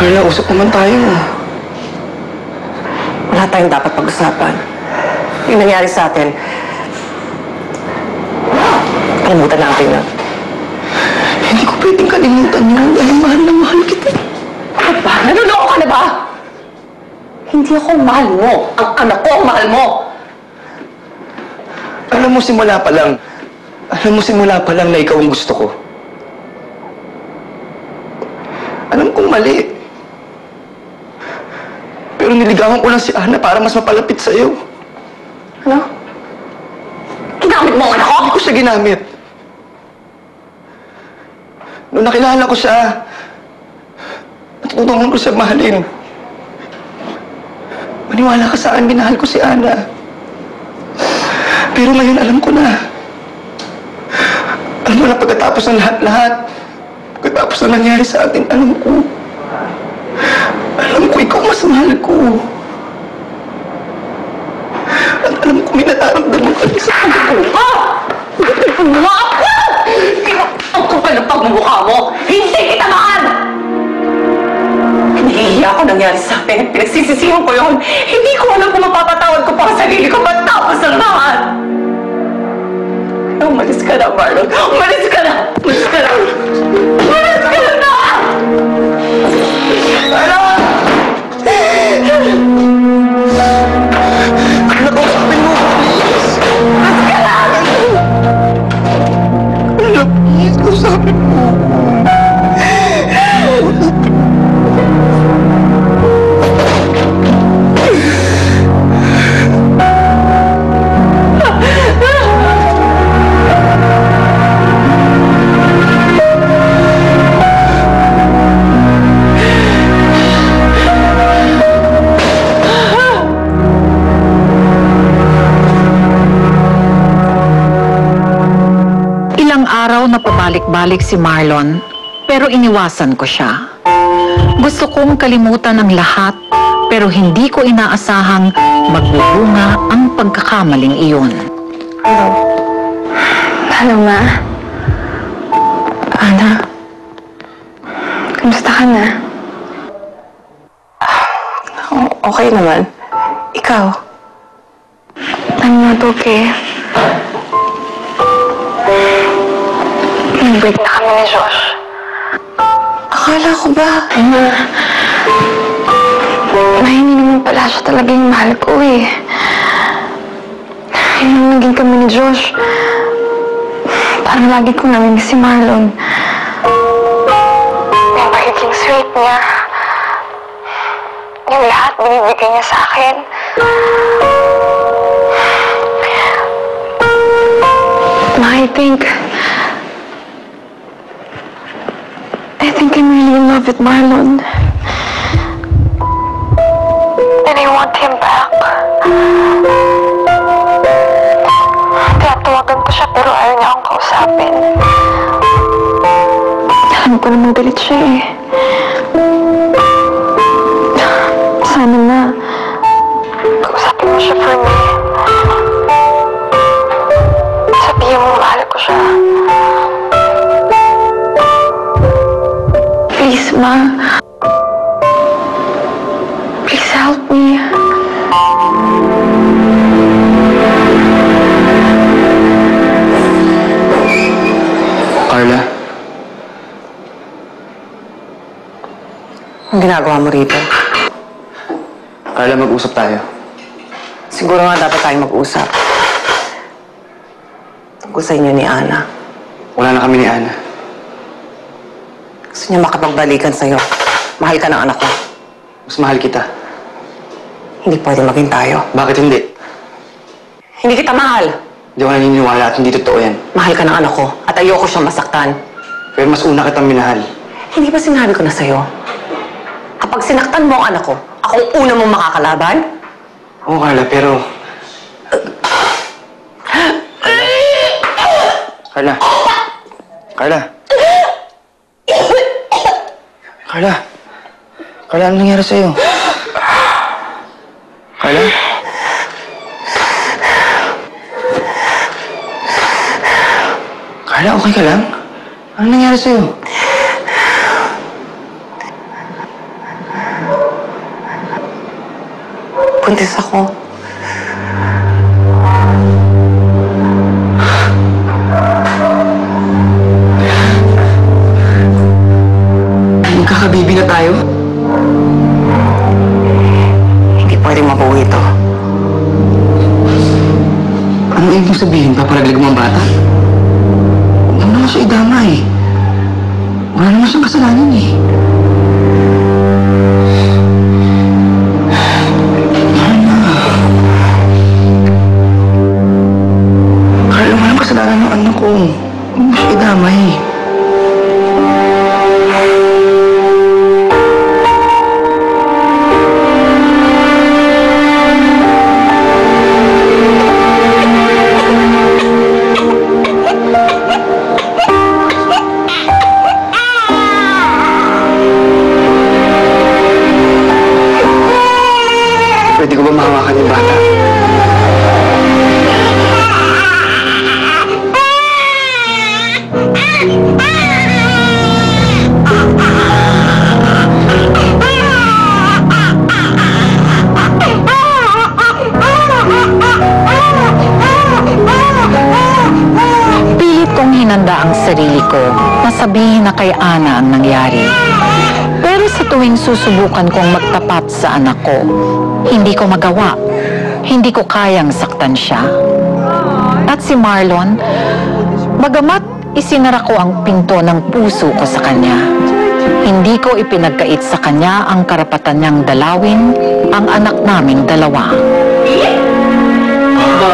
Carla, usap naman tayo. Wala tayong dapat pag-usapan. Yung nangyari sa atin, kalimutan natin na. Hindi ko pwedeng kalimutan yun. Dahil mahal na mahal kita. Ano ba? Naluloko ka na ba? Hindi ako mahal mo. Ang anak ko ang mahal mo. Alam mo, simula pa lang na ikaw ang gusto ko. Alam kong mali. Pero niligawan ko lang si Ana para mas mapalapit sa'yo. Ano? Ginamit mo ang anak ko? Hindi ko siya ginamit. Noong nakilala ko siya, natutunan ko siya mahalin. Maniwala ka sa akin, minahal ko si Ana. Pero ngayon alam ko na. Alam mo na pagkatapos ng lahat-lahat, pagkatapos na nangyari sa atin, alam ko ikaw mas mahal ko. At alam ko may nararamdaman ka sa akin. Mga ako! Ang kapal ng pagmumukha mo! Hindi kita mahal! Nahihiya ako nangyari sa akin. Pinagsisisihan ko yun. Hindi ko alam kung mapapatawad ko pa ang sarili ko matapos ang lahat. Umalis ka na, Marlon. Umalis ka na! Umalis ka na! Umalis ka na! Ano? Ano ko sabihin mo, please? Umalis ka na! Ano, please? Kung sabi mo. Na pabalik-balik si Marlon, pero iniwasan ko siya. Gusto kong kalimutan ang lahat, pero hindi ko inaasahang magbubunga ang pagkakamaling iyon. Hello, Ma. Ana, kamusta ka na? Okay naman. Ikaw? I'm not okay. Nag-break na kami ni Josh. Akala ko ba? Hindi naman pala siya talaga yung mahal ko eh. Nung naging kami ni Josh, parang lagi kong namimiss si Marlon. Yung pagiging sweet niya. Yung lahat binibigay niya sa akin. I think I'm really in love with Marlon. And I want him back. Tinatawagan ko siya pero ayaw niya akong kausapin. Alam ko namang galit siya eh. Sana na kausapin mo siya for me. Sabihin mo mahal ko siya. Please, Ma. Please help me. Carla? Ang ginagawa mo rito? Carla, mag-usap tayo. Siguro nga dapat tayong mag-usap. Tungkol sa inyo ni Ana. Wala na kami ni Ana. Gusto niya makapagbalikan sa'yo. Mahal ka ng anak ko. Mas mahal kita. Hindi pwede maging tayo. Bakit hindi? Hindi kita mahal. Hindi ako naniniwala at hindi totoo yan. Mahal ka ng anak ko at ayoko siyang masaktan. Pero mas una kitang minahal. Hindi ba sinabi ko na sa'yo? Kapag sinaktan mo ang anak ko, akong una mong makakalaban? Oo, Carla, pero... Carla. Carla. Carla. Carla, ano nangyari sa'yo? Carla? Carla, okay ka lang? Ano nangyari sa'yo? buntis ako. Magkakabibi na tayo? Hindi pwedeng mabuhay ito. Ano ibig sabihin? Papalaglag mo ang bata? Huwag naman siya idamay. Wala naman siyang kasalanan eh. Carla, walang kasalanan ng anak ko. Huwag mo siya idamay. Pwede ko ba mahawakan yung bata? Pilit kong hinanda ang sarili ko na sabihin na kay Ana ang nangyari. Pero sa tuwing susubukan kong magtapat sa anak ko, hindi ko magawa. Hindi ko kayang saktan siya. At si Marlon, bagamat isinara ko ang pinto ng puso ko sa kanya, hindi ko ipinagkait sa kanya ang karapatan niyang dalawin ang anak naming dalawa. Ba,